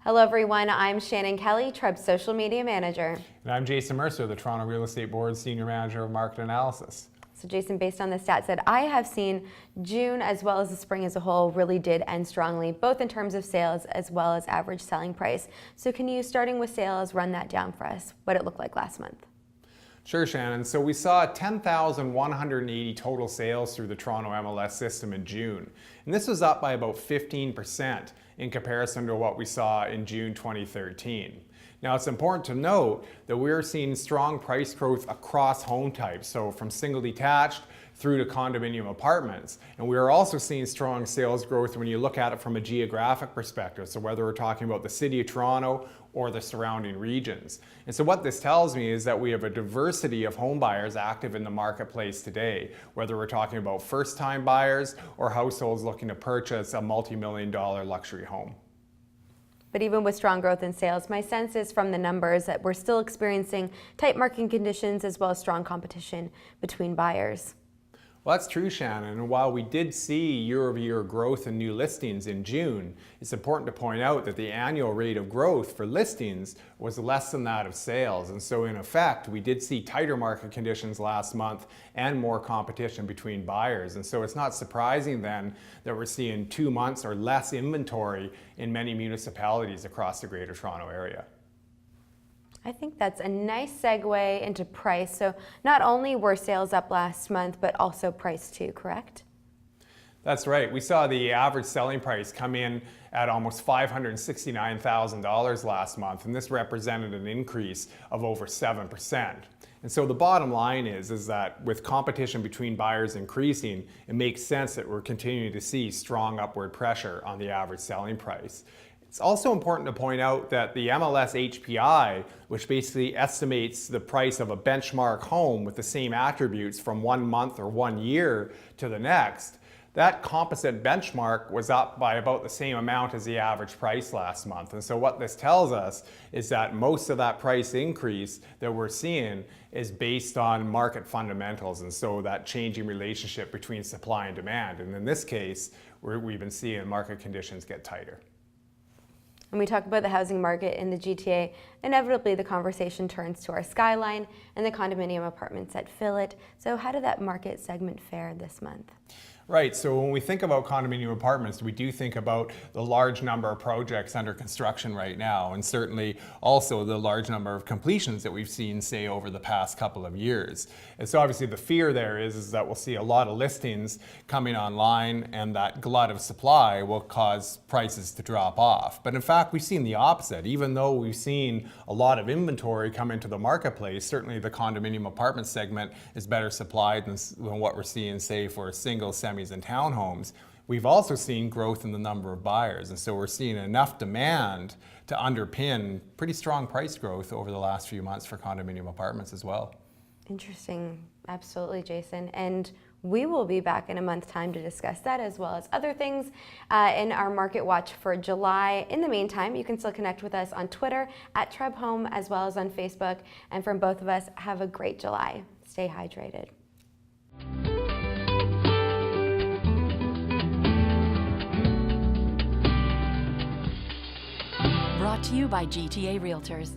Hello everyone, I'm Shannon Kelly, TREB Social Media Manager. And I'm Jason Mercer, the Toronto Real Estate Board's Senior Manager of Market Analysis. So Jason, based on the stats that I have seen, June as well as the spring as a whole really did end strongly, both in terms of sales as well as average selling price. So can you, starting with sales, run that down for us, what it looked like last month? Sure, Shannon. So we saw 10,180 total sales through the Toronto MLS system in June. And this was up by about 15% in comparison to what we saw in June 2013. Now, it's important to note that we're seeing strong price growth across home types, so from single detached through to condominium apartments. And we are also seeing strong sales growth when you look at it from a geographic perspective, so whether we're talking about the City of Toronto or the surrounding regions. And so what this tells me is that we have a diversity of home buyers active in the marketplace today, whether we're talking about first-time buyers or households looking to purchase a multi-million-dollar luxury home. But even with strong growth in sales, my sense is from the numbers that we're still experiencing tight market conditions as well as strong competition between buyers. Well, that's true, Shannon. And while we did see year-over-year growth in new listings in June, it's important to point out that the annual rate of growth for listings was less than that of sales. And so in effect, we did see tighter market conditions last month and more competition between buyers. And so it's not surprising then that we're seeing 2 months or less inventory in many municipalities across the Greater Toronto Area. I think that's a nice segue into price. So not only were sales up last month, but also price too, correct? That's right. We saw the average selling price come in at almost $569,000 last month, and this represented an increase of over 7%. And so the bottom line is that with competition between buyers increasing, it makes sense that we're continuing to see strong upward pressure on the average selling price. It's also important to point out that the MLS HPI, which basically estimates the price of a benchmark home with the same attributes from 1 month or 1 year to the next, that composite benchmark was up by about the same amount as the average price last month. And so what this tells us is that most of that price increase that we're seeing is based on market fundamentals, and so that changing relationship between supply and demand. And in this case, we've been seeing market conditions get tighter. When we talk about the housing market in the GTA, inevitably the conversation turns to our skyline and the condominium apartments that fill it. So how did that market segment fare this month? Right, so when we think about condominium apartments, we do think about the large number of projects under construction right now, and certainly also the large number of completions that we've seen, say, over the past couple of years. And so obviously the fear there is that we'll see a lot of listings coming online, and that glut of supply will cause prices to drop off. But in fact, we've seen the opposite. Even though we've seen a lot of inventory come into the marketplace, certainly the condominium apartment segment is better supplied than what we're seeing, say, for single, semis and townhomes. We've also seen growth in the number of buyers, and so we're seeing enough demand to underpin pretty strong price growth over the last few months for condominium apartments as well. Interesting, absolutely, Jason. And we will be back in a month's time to discuss that as well as other things in our Market Watch for July. In the meantime, you can still connect with us on Twitter at TREB Home as well as on Facebook. And from both of us, have a great July. Stay hydrated. Brought to you by GTA Realtors.